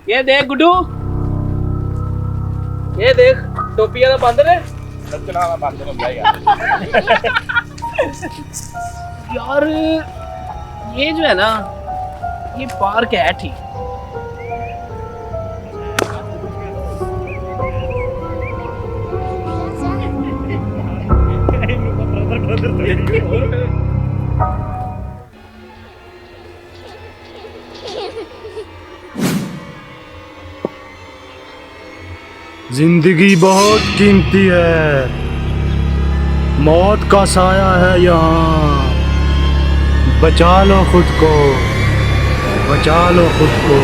ये देख गुड्डू, ये देख टोपियां तो बंद ने। चलाना बंद हो यार। यार ये जो है ना, ये पार्क है ठीक। जिंदगी बहुत कीमती है, मौत का साया है यहाँ। बचा लो खुद को, बचा लो खुद को।